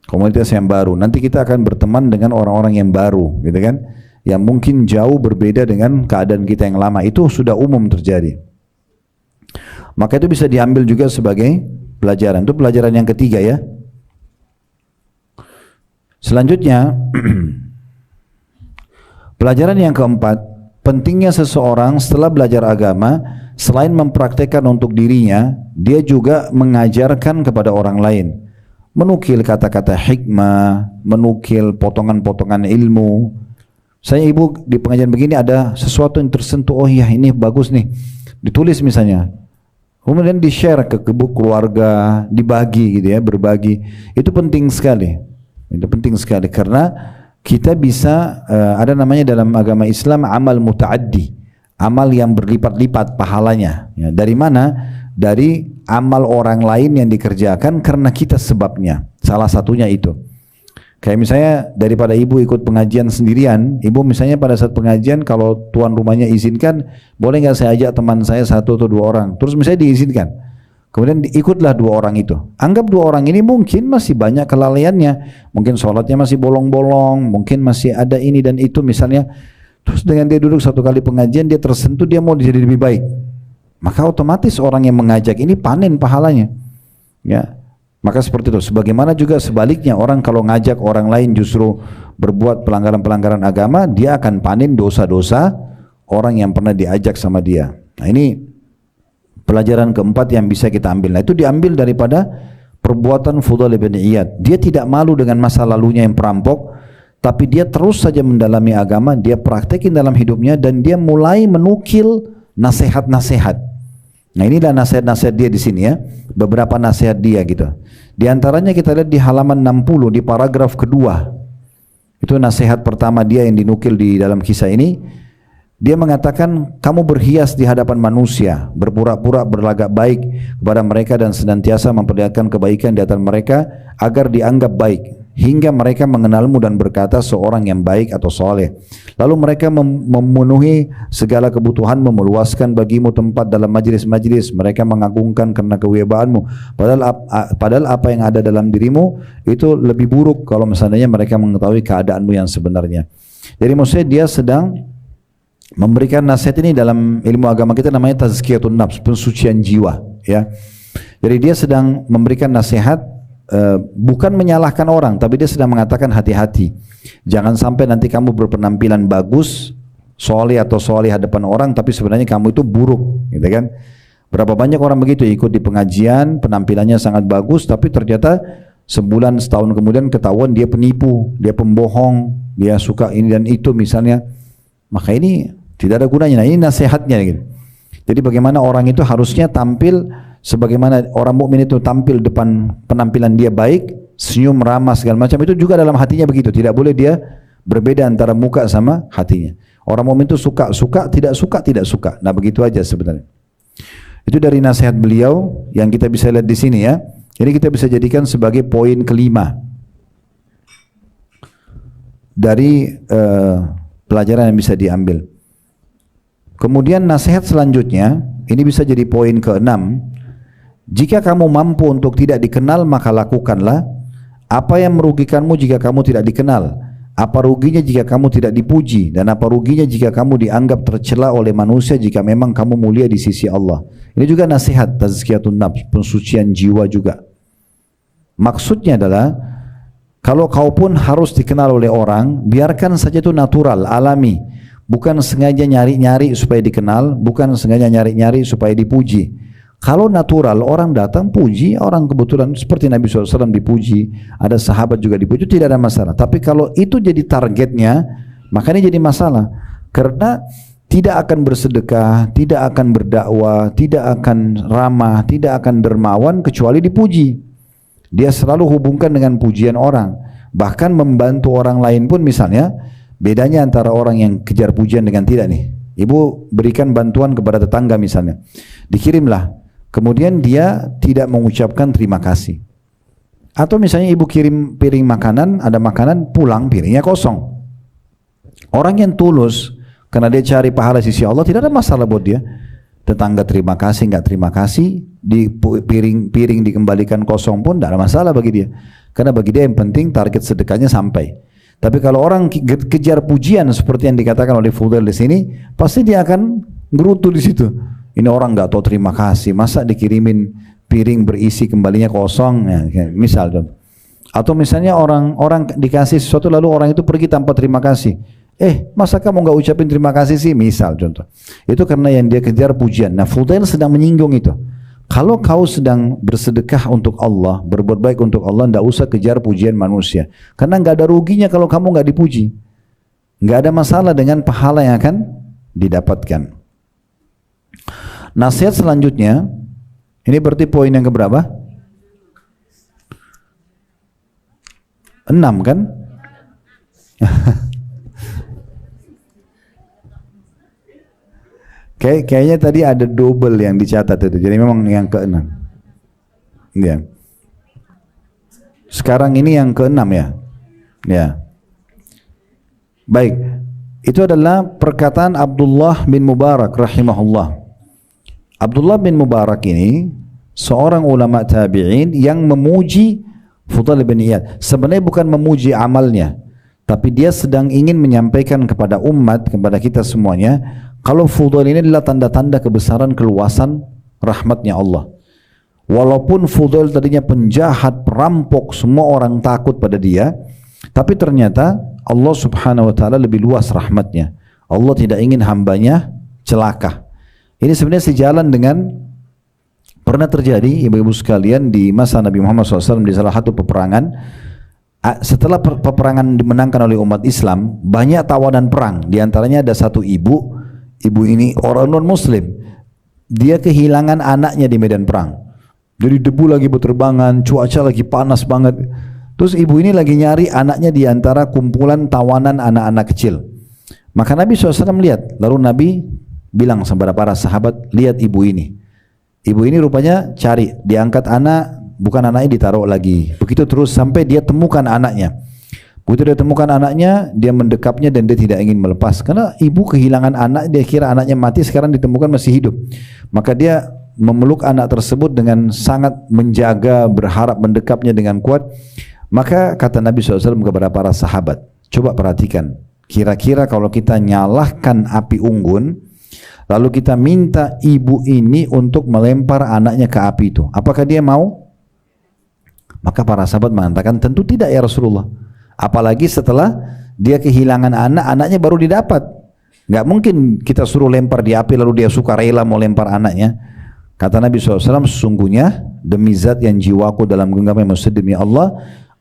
A: Komunitas yang baru. Nanti kita akan berteman dengan orang-orang yang baru, gitu kan? Yang mungkin jauh berbeda dengan keadaan kita yang lama. Itu sudah umum terjadi. Maka itu bisa diambil juga sebagai pelajaran. Itu pelajaran yang ketiga ya. Selanjutnya pelajaran yang keempat, pentingnya seseorang setelah belajar agama, selain mempraktekkan untuk dirinya, dia juga mengajarkan kepada orang lain. Menukil kata-kata hikmah, menukil potongan-potongan ilmu. Saya ibu di pengajian begini ada sesuatu yang tersentuh, oh iya ini bagus nih, ditulis misalnya, kemudian di-share ke keluarga, dibagi gitu ya, berbagi. Itu penting sekali. Itu penting sekali karena kita bisa ada namanya dalam agama Islam amal muta'addi, amal yang berlipat-lipat pahalanya. Ya, dari mana? Dari amal orang lain yang dikerjakan karena kita sebabnya. Salah satunya itu. Kayak misalnya daripada ibu ikut pengajian sendirian, ibu misalnya pada saat pengajian kalau tuan rumahnya izinkan, boleh nggak saya ajak teman saya 1 atau 2 orang? Terus misalnya diizinkan. Kemudian ikutlah 2 orang itu. Anggap 2 orang ini mungkin masih banyak kelalaiannya. Mungkin sholatnya masih bolong-bolong, mungkin masih ada ini dan itu misalnya. Terus dengan dia duduk 1 kali pengajian, dia tersentuh, dia mau jadi lebih baik. Maka otomatis orang yang mengajak ini panen pahalanya. Ya. Maka seperti itu. Sebagaimana juga sebaliknya, orang kalau ngajak orang lain justru berbuat pelanggaran-pelanggaran agama, dia akan panen dosa-dosa orang yang pernah diajak sama dia. Nah ini pelajaran keempat yang bisa kita ambil. Nah itu diambil daripada perbuatan Fudail bin Iyad. Dia tidak malu dengan masa lalunya yang perampok, tapi dia terus saja mendalami agama, dia praktekin dalam hidupnya dan dia mulai menukil nasihat-nasihat. Nah inilah nasihat-nasihat dia di sini ya, beberapa nasihat dia gitu. Di antaranya kita lihat di halaman 60 di paragraf kedua. Itu nasihat pertama dia yang dinukil di dalam kisah ini. Dia mengatakan, kamu berhias di hadapan manusia, berpura-pura berlagak baik kepada mereka dan senantiasa memperlihatkan kebaikan di hadapan mereka agar dianggap baik, hingga mereka mengenalmu dan berkata seorang yang baik atau soleh. Lalu mereka memenuhi segala kebutuhanmu, meluaskan bagimu tempat dalam majlis-majlis, mereka mengagungkan karena kewibawaanmu. Padahal apa yang ada dalam dirimu itu lebih buruk kalau misalnya mereka mengetahui keadaanmu yang sebenarnya. Jadi maksudnya dia sedang memberikan nasihat ini dalam ilmu agama kita namanya tazkiyatun nafs, pensucian jiwa ya. Jadi dia sedang memberikan nasihat, bukan menyalahkan orang, tapi dia sedang mengatakan hati-hati. Jangan sampai nanti kamu berpenampilan bagus, soleh atau soleh hadapan orang, tapi sebenarnya kamu itu buruk, gitu kan? Berapa banyak orang begitu ikut di pengajian, penampilannya sangat bagus, tapi ternyata sebulan setahun kemudian ketahuan dia penipu, dia pembohong, dia suka ini dan itu misalnya. Maka ini tidak ada gunanya. Nah ini nasihatnya gitu. Jadi bagaimana orang itu harusnya tampil sebagaimana orang mukmin itu tampil depan penampilan dia baik, senyum, ramah segala macam, itu juga dalam hatinya begitu. Tidak boleh dia berbeda antara muka sama hatinya. Orang mukmin itu suka, tidak suka, tidak suka. Nah begitu aja sebenarnya. Itu dari nasihat beliau yang kita bisa lihat di sini ya. Jadi kita bisa jadikan sebagai poin kelima dari pelajaran yang bisa diambil. Kemudian nasihat selanjutnya, ini bisa jadi poin keenam. Jika kamu mampu untuk tidak dikenal, maka lakukanlah. Apa yang merugikanmu jika kamu tidak dikenal? Apa ruginya jika kamu tidak dipuji? Dan apa ruginya jika kamu dianggap tercela oleh manusia jika memang kamu mulia di sisi Allah? Ini juga nasihat tazkiyatun nafs, pensucian jiwa juga. Maksudnya adalah, kalau kau pun harus dikenal oleh orang, biarkan saja itu natural, alami. Bukan sengaja nyari-nyari supaya dikenal, bukan sengaja nyari-nyari supaya dipuji. Kalau natural, orang datang puji, orang kebetulan seperti Nabi SAW dipuji, ada sahabat juga dipuji, itu tidak ada masalah. Tapi kalau itu jadi targetnya, makanya jadi masalah. Karena tidak akan bersedekah, tidak akan berdakwah, tidak akan ramah, tidak akan dermawan kecuali dipuji. Dia selalu hubungkan dengan pujian orang. Bahkan membantu orang lain pun misalnya, bedanya antara orang yang kejar pujian dengan tidak nih. Ibu berikan bantuan kepada tetangga misalnya, dikirimlah, kemudian dia tidak mengucapkan terima kasih. Atau misalnya ibu kirim piring makanan, ada makanan, pulang piringnya kosong. Orang yang tulus karena dia cari pahala sisi Allah, tidak ada masalah buat dia. Tetangga terima kasih, nggak terima kasih, di piring dikembalikan kosong pun tidak ada masalah bagi dia. Karena bagi dia yang penting target sedekahnya sampai. Tapi kalau orang kejar pujian seperti yang dikatakan oleh Fudail di sini, pasti dia akan gerutu di situ. Ini orang nggak tahu terima kasih, masa dikirimin piring berisi kembalinya kosong, ya, misal dong. Atau misalnya orang dikasih sesuatu lalu orang itu pergi tanpa terima kasih. Masa kamu nggak ucapin terima kasih sih? Misal contoh. Itu karena yang dia kejar pujian. Nah, Fudail sedang menyinggung itu. Kalau kau sedang bersedekah untuk Allah, berbuat baik untuk Allah, tidak usah kejar pujian manusia. Karena nggak ada ruginya kalau kamu nggak dipuji. Nggak ada masalah dengan pahala yang akan didapatkan. Nasihat selanjutnya, ini berarti poin yang keberapa? 6 kan? Kayaknya tadi ada double yang dicatat itu. Jadi memang yang ke-6. Ya. Sekarang ini yang ke-6 ya. Ya. Baik. Itu adalah perkataan Abdullah bin Mubarak rahimahullah. Abdullah bin Mubarak ini seorang ulama tabi'in yang memuji Fudail bin Iyad. Sebenarnya bukan memuji amalnya, tapi dia sedang ingin menyampaikan kepada umat, kepada kita semuanya, kalau Fudail ini adalah tanda-tanda kebesaran keluasan rahmatnya Allah. Walaupun Fudail tadinya penjahat, perampok, semua orang takut pada dia, tapi ternyata Allah subhanahu wa ta'ala lebih luas rahmatnya. Allah tidak ingin hambanya celaka. Ini sebenarnya sejalan dengan pernah terjadi ibu-ibu sekalian di masa Nabi Muhammad SAW di salah satu peperangan. Setelah peperangan dimenangkan oleh umat Islam, banyak tawanan perang. Di antaranya ada satu ibu ini orang non muslim. Dia kehilangan anaknya di medan perang. Jadi debu lagi berterbangan, cuaca lagi panas banget. Terus ibu ini lagi nyari anaknya di antara kumpulan tawanan anak-anak kecil. Maka Nabi SAW melihat, lalu Nabi bilang kepada para sahabat, lihat ibu ini. Ibu ini rupanya cari, diangkat anak, bukan anaknya ditaruh lagi. Begitu terus sampai dia temukan anaknya. Begitu dia temukan anaknya, dia mendekapnya dan dia tidak ingin melepas. Karena ibu kehilangan anak, dia kira anaknya mati, sekarang ditemukan masih hidup. Maka dia memeluk anak tersebut dengan sangat menjaga, berharap mendekapnya dengan kuat. Maka kata Nabi SAW kepada para sahabat, coba perhatikan, kira-kira kalau kita nyalahkan api unggun, lalu kita minta ibu ini untuk melempar anaknya ke api itu, apakah dia mau? Maka para sahabat mengatakan, tentu tidak ya Rasulullah. Apalagi setelah dia kehilangan anak, anaknya baru didapat. Nggak mungkin kita suruh lempar di api lalu dia suka rela mau lempar anaknya. Kata Nabi SAW, sesungguhnya demi zat yang jiwaku dalam genggaman yang demi Allah,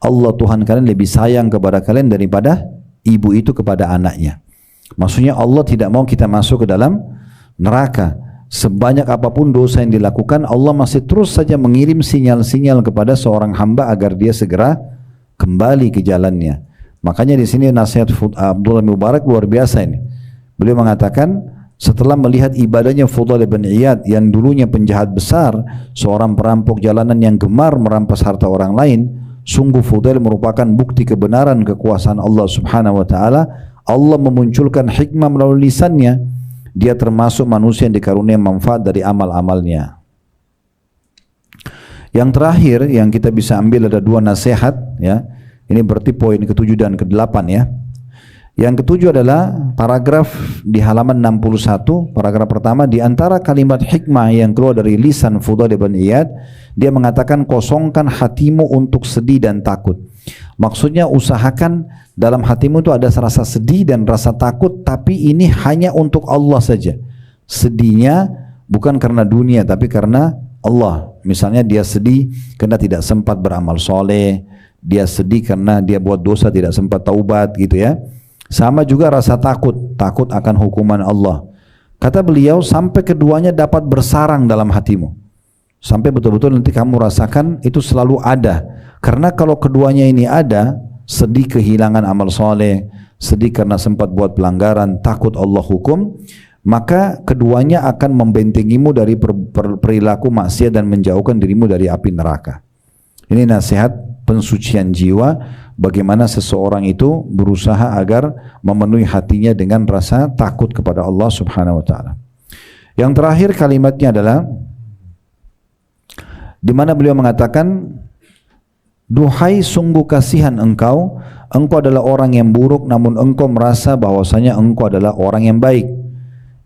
A: Allah Tuhan kalian lebih sayang kepada kalian daripada ibu itu kepada anaknya. Maksudnya Allah tidak mau kita masuk ke dalam neraka. Sebanyak apapun dosa yang dilakukan, Allah masih terus saja mengirim sinyal-sinyal kepada seorang hamba agar dia segera kembali ke jalannya. Makanya di sini nasihat Abdullah bin Mubarak luar biasa ini. Beliau mengatakan, setelah melihat ibadahnya Fudail bin Iyad yang dulunya penjahat besar, seorang perampok jalanan yang gemar merampas harta orang lain, sungguh Fudail merupakan bukti kebenaran kekuasaan Allah subhanahu wa ta'ala. Allah memunculkan hikmah melalui lisannya. Dia termasuk manusia yang dikaruniai manfaat dari amal-amalnya. Yang terakhir yang kita bisa ambil ada dua nasihat ya. Ini berarti poin ke-7 dan ke-8 ya. Yang ke-7 adalah paragraf di halaman 61, paragraf pertama, di antara kalimat hikmah yang keluar dari lisan Fudail bin Iyad, dia mengatakan kosongkan hatimu untuk sedih dan takut. Maksudnya usahakan dalam hatimu itu ada rasa sedih dan rasa takut, tapi ini hanya untuk Allah saja. Sedihnya bukan karena dunia tapi karena Allah. Misalnya dia sedih karena tidak sempat beramal soleh, dia sedih karena dia buat dosa tidak sempat taubat gitu ya. Sama juga rasa takut, takut akan hukuman Allah. Kata beliau, sampai keduanya dapat bersarang dalam hatimu. Sampai betul-betul nanti kamu rasakan itu selalu ada. Karena kalau keduanya ini ada, sedih kehilangan amal soleh, sedih karena sempat buat pelanggaran, takut Allah hukum, maka keduanya akan membentengimu dari perilaku maksiat dan menjauhkan dirimu dari api neraka. Ini nasihat pensucian jiwa, bagaimana seseorang itu berusaha agar memenuhi hatinya dengan rasa takut kepada Allah subhanahu wa ta'ala. Yang terakhir kalimatnya adalah di mana beliau mengatakan, duhai sungguh kasihan engkau, engkau adalah orang yang buruk namun engkau merasa bahwasanya engkau adalah orang yang baik.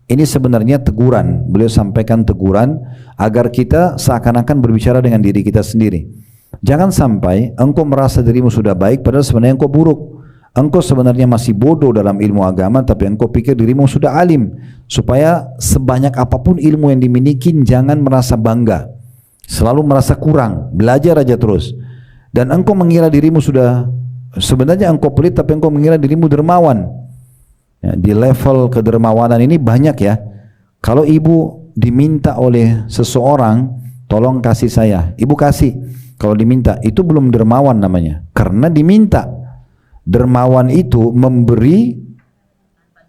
A: Ini sebenarnya teguran, beliau sampaikan teguran agar kita seakan-akan berbicara dengan diri kita sendiri. Jangan sampai engkau merasa dirimu sudah baik padahal sebenarnya engkau buruk. engkau sebenarnya masih bodoh dalam ilmu agama, tapi engkau pikir dirimu sudah alim. Supaya sebanyak apapun ilmu yang dimiliki, jangan merasa bangga, selalu merasa kurang, belajar aja terus. Dan engkau mengira dirimu sudah, sebenarnya engkau pelit, tapi engkau mengira dirimu dermawan. Ya, di level kedermawanan ini banyak ya. Kalau ibu diminta oleh seseorang, tolong kasih saya, ibu kasih. Kalau diminta, itu belum dermawan namanya, karena diminta. Dermawan itu memberi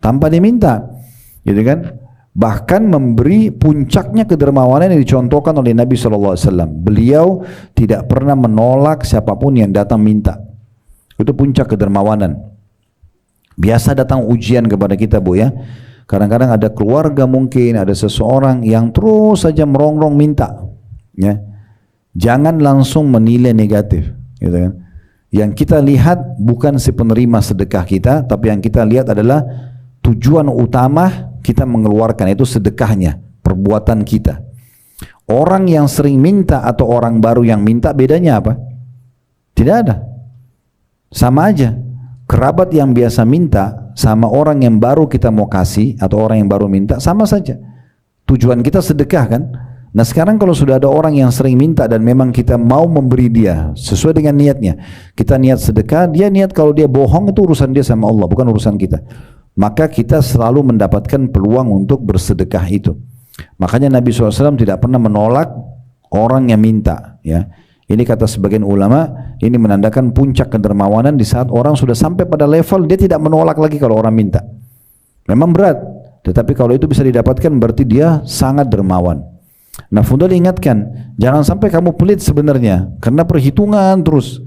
A: tanpa diminta, gitu kan? Bahkan memberi, puncaknya kedermawanan yang dicontohkan oleh Nabi SAW. Beliau tidak pernah menolak siapapun yang datang minta. Itu puncak kedermawanan. Biasa datang ujian kepada kita, Bu, ya. Kadang-kadang ada keluarga, mungkin ada seseorang yang terus saja merongrong minta, ya. Jangan langsung menilai negatif, gitu kan? Yang kita lihat bukan si penerima sedekah kita, tapi yang kita lihat adalah tujuan utama kita mengeluarkan, itu sedekahnya, perbuatan kita. Orang yang sering minta atau orang baru yang minta, bedanya apa? Tidak ada. Sama aja. Kerabat yang biasa minta sama orang yang baru kita mau kasih atau orang yang baru minta, sama saja. Tujuan kita sedekah kan? Nah sekarang kalau sudah ada orang yang sering minta dan memang kita mau memberi dia sesuai dengan niatnya, kita niat sedekah, dia niat kalau dia bohong itu urusan dia sama Allah, bukan urusan kita. Maka kita selalu mendapatkan peluang untuk bersedekah itu. Makanya Nabi SAW tidak pernah menolak orang yang minta, ya. Ini kata sebagian ulama, ini menandakan puncak kedermawanan di saat orang sudah sampai pada level dia tidak menolak lagi kalau orang minta. Memang berat, tetapi kalau itu bisa didapatkan berarti dia sangat dermawan. Nah, Fudal ingatkan, jangan sampai kamu pelit sebenarnya, karena perhitungan terus,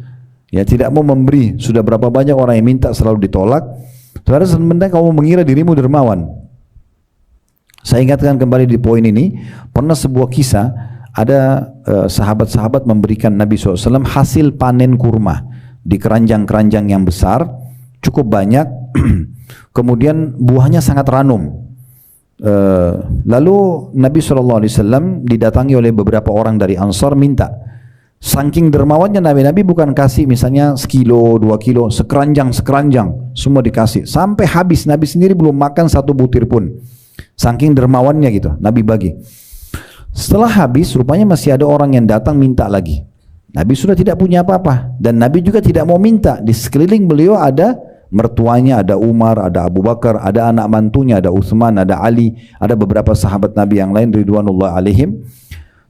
A: ya, tidak mau memberi. Sudah berapa banyak orang yang minta selalu ditolak, terus sebenarnya kamu mengira dirimu dermawan. Saya ingatkan kembali di poin ini, pernah sebuah kisah, ada sahabat-sahabat memberikan Nabi SAW hasil panen kurma di keranjang-keranjang yang besar, cukup banyak, kemudian buahnya sangat ranum. Lalu Nabi SAW didatangi oleh beberapa orang dari Ansar minta. Saking dermawannya Nabi bukan kasih misalnya sekilo, 2 kilo, sekeranjang semua dikasih sampai habis. Nabi sendiri belum makan satu butir pun. Saking dermawannya gitu, Nabi bagi. Setelah habis, rupanya masih ada orang yang datang minta lagi. Nabi sudah tidak punya apa-apa dan Nabi juga tidak mau minta. Di sekeliling beliau ada mertuanya, ada Umar, ada Abu Bakar, ada anak mantunya, ada Utsman, ada Ali, ada beberapa sahabat Nabi yang lain ridwanullah alaihim.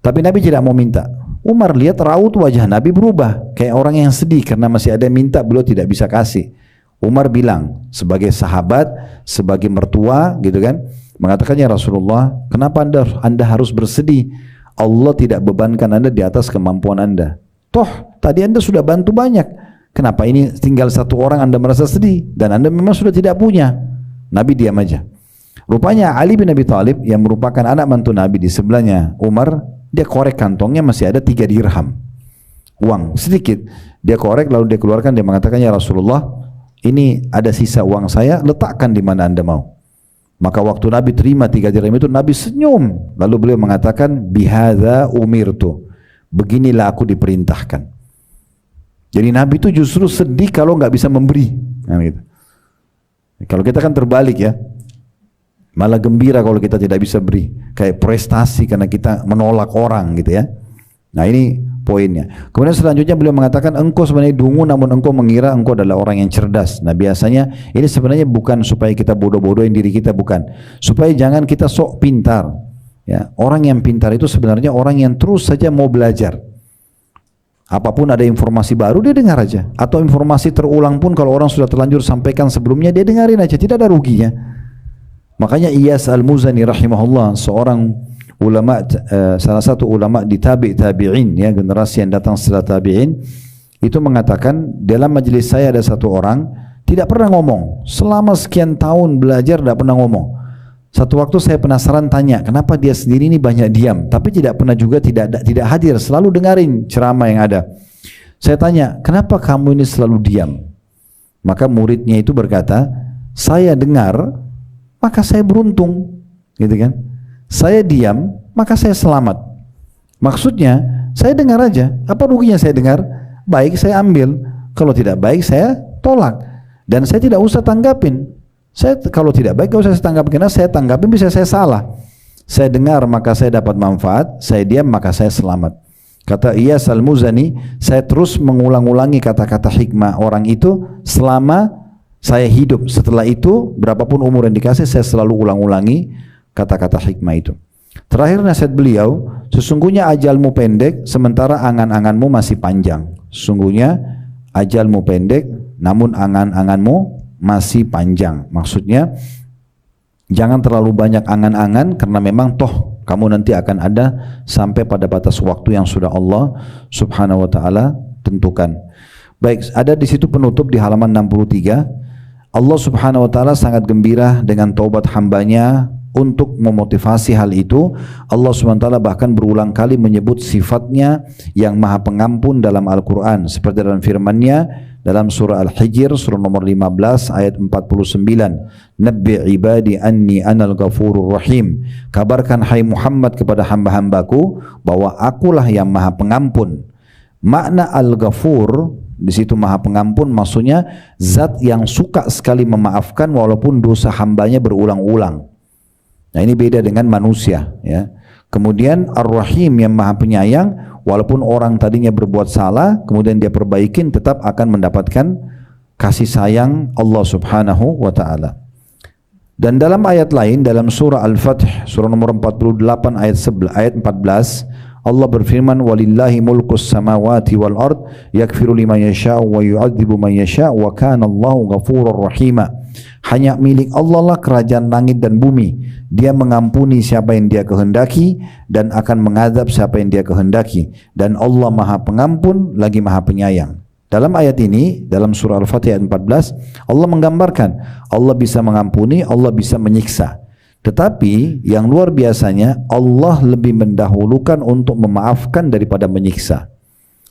A: Tapi Nabi tidak mau minta. Umar lihat raut wajah Nabi berubah, kayak orang yang sedih karena masih ada yang minta, beliau tidak bisa kasih. Umar bilang sebagai sahabat, sebagai mertua gitu kan, mengatakan, ya Rasulullah, kenapa anda harus bersedih? Allah tidak bebankan anda di atas kemampuan anda. Toh tadi anda sudah bantu banyak. Kenapa ini tinggal satu orang anda merasa sedih? Dan anda memang sudah tidak punya. Nabi diam aja. Rupanya Ali bin Abi Thalib yang merupakan anak mantu Nabi di sebelahnya Umar, dia korek kantongnya masih ada 3 dirham. Uang sedikit. Dia korek lalu dia keluarkan, dia mengatakan, ya Rasulullah, ini ada sisa uang saya, letakkan di mana anda mau. Maka waktu Nabi terima 3 dirham itu, Nabi senyum. Lalu beliau mengatakan, bihadza umirtu. Beginilah aku diperintahkan. Jadi Nabi itu justru sedih kalau nggak bisa memberi. Nah, gitu. Kalau kita kan terbalik ya, malah gembira kalau kita tidak bisa beri, kayak prestasi karena kita menolak orang gitu ya. Nah ini poinnya. Kemudian selanjutnya beliau mengatakan, engkau sebenarnya dungu namun engkau mengira engkau adalah orang yang cerdas. Nah biasanya ini sebenarnya bukan supaya kita bodoh-bodohin diri kita, bukan. Supaya jangan kita sok pintar. Ya, orang yang pintar itu sebenarnya orang yang terus saja mau belajar. Apapun ada informasi baru dia dengar aja, atau informasi terulang pun kalau orang sudah terlanjur sampaikan sebelumnya dia dengarin aja, tidak ada ruginya. Makanya Iyas Al-Muzani rahimahullah, seorang ulama, salah satu ulama di tabi'in ya, generasi yang datang setelah tabi'in, itu mengatakan, dalam majelis saya ada satu orang tidak pernah ngomong, selama sekian tahun belajar tidak pernah ngomong. Satu waktu saya penasaran tanya, kenapa dia sendiri ini banyak diam, tapi tidak pernah juga tidak hadir, selalu dengarin ceramah yang ada. Saya tanya, kenapa kamu ini selalu diam? Maka muridnya itu berkata, saya dengar, maka saya beruntung, gitu kan? Saya diam, maka saya selamat. Maksudnya, saya dengar aja, apa ruginya saya dengar? Baik saya ambil, kalau tidak baik saya tolak. Dan saya tidak usah tanggapin. Saya kalau tidak baik gak usah saya tanggapin, karena saya tanggapin bisa saya salah. Saya dengar maka saya dapat manfaat, saya diam maka saya selamat. Kata Iyas Al-Muzani, saya terus mengulang-ulangi kata-kata hikmah orang itu selama saya hidup. Setelah itu, berapapun umur yang dikasih, saya selalu ulang-ulangi kata-kata hikmah itu. Terakhir nasihat beliau, sesungguhnya ajalmu pendek, sementara angan-anganmu masih panjang. Sesungguhnya ajalmu pendek, namun angan-anganmu masih panjang. Maksudnya, jangan terlalu banyak angan-angan, karena memang toh kamu nanti akan ada sampai pada batas waktu yang sudah Allah subhanahu wa ta'ala tentukan. Baik, ada di situ penutup di halaman 63. Allah subhanahu wa ta'ala sangat gembira dengan taubat hambanya. Untuk memotivasi hal itu, Allah subhanahu wa ta'ala bahkan berulang kali menyebut sifatnya yang maha pengampun dalam Al-Quran. Seperti dalam firman-Nya dalam surah Al-Hijr, surah nomor 15 ayat 49. Nabbi ibadi anni anal ghafurur rahim. Kabarkan hai Muhammad kepada hamba-hambaku bahwa akulah yang maha pengampun. Makna Al-Ghafur di situ maha pengampun, maksudnya zat yang suka sekali memaafkan walaupun dosa hambanya berulang-ulang. Nah ini beda dengan manusia, ya. Kemudian Ar-Rahim yang maha penyayang, walaupun orang tadinya berbuat salah, kemudian dia perbaikin, tetap akan mendapatkan kasih sayang Allah subhanahu wa ta'ala. Dan dalam ayat lain, dalam surah Al-Fath, surah nomor 48 ayat 14, Allah berfirman, walillahi mulkus samawati wal ard yakfiru liman yasha'u wa yu'adzibu man yasha'u wa kana Allahu ghafurur rahima. Hanya milik Allah lah kerajaan langit dan bumi. Dia mengampuni siapa yang dia kehendaki dan akan mengadab siapa yang dia kehendaki. Dan Allah maha pengampun lagi maha penyayang. Dalam ayat ini, dalam surah Al-Fatih ayat 14, Allah menggambarkan Allah bisa mengampuni, Allah bisa menyiksa. Tetapi yang luar biasanya, Allah lebih mendahulukan untuk memaafkan daripada menyiksa.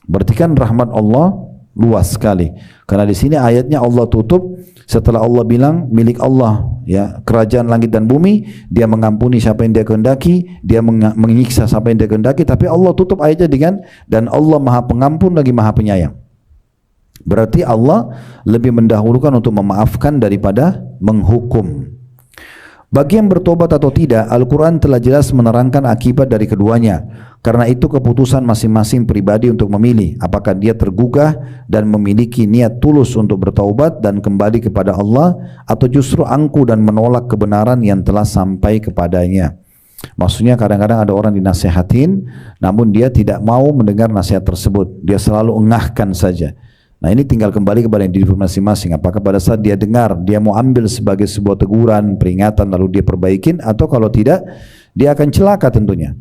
A: Berarti kan rahmat Allah luas sekali. Karena di sini ayatnya Allah tutup setelah Allah bilang milik Allah, ya, kerajaan langit dan bumi, dia mengampuni siapa yang dia kehendaki, dia menyiksa siapa yang dia kehendaki, tapi Allah tutup ayatnya dengan dan Allah maha pengampun lagi maha penyayang. Berarti Allah lebih mendahulukan untuk memaafkan daripada menghukum. Bagi yang bertobat atau tidak, Al-Quran telah jelas menerangkan akibat dari keduanya. Karena itu keputusan masing-masing pribadi untuk memilih apakah dia tergugah dan memiliki niat tulus untuk bertaubat dan kembali kepada Allah, atau justru angkuh dan menolak kebenaran yang telah sampai kepadanya. Maksudnya kadang-kadang ada orang dinasehatin, namun dia tidak mau mendengar nasihat tersebut. Dia selalu engahkan saja. Nah ini tinggal kembali kepada diri masing-masing. Apakah pada saat dia dengar, dia mau ambil sebagai sebuah teguran, peringatan, lalu dia perbaikin, atau kalau tidak, dia akan celaka tentunya.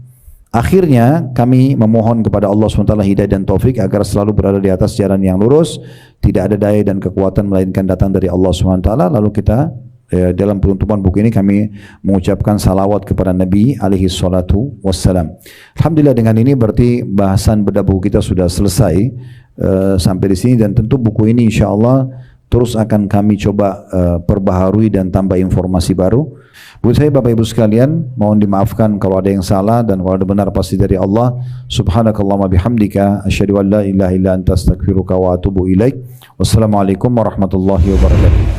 A: Akhirnya kami memohon kepada Allah SWT hidayah dan taufik agar selalu berada di atas jalan yang lurus. Tidak ada daya dan kekuatan melainkan datang dari Allah SWT. Lalu kita dalam penutupan buku ini kami mengucapkan salawat kepada Nabi alaihi salatu wassalam. Alhamdulillah, dengan ini berarti bahasan bedah buku kita sudah selesai sampai di sini, dan tentu buku ini insya Allah terus akan kami coba perbaharui dan tambah informasi baru. Buat saya Bapak Ibu sekalian, mohon dimaafkan kalau ada yang salah, dan kalau ada benar pasti dari Allah. Subhanakallahumma bihamdika asyhadu an la ilaha illa anta astaghfiruka wa atubu ilaik. Wassalamualaikum warahmatullahi wabarakatuh.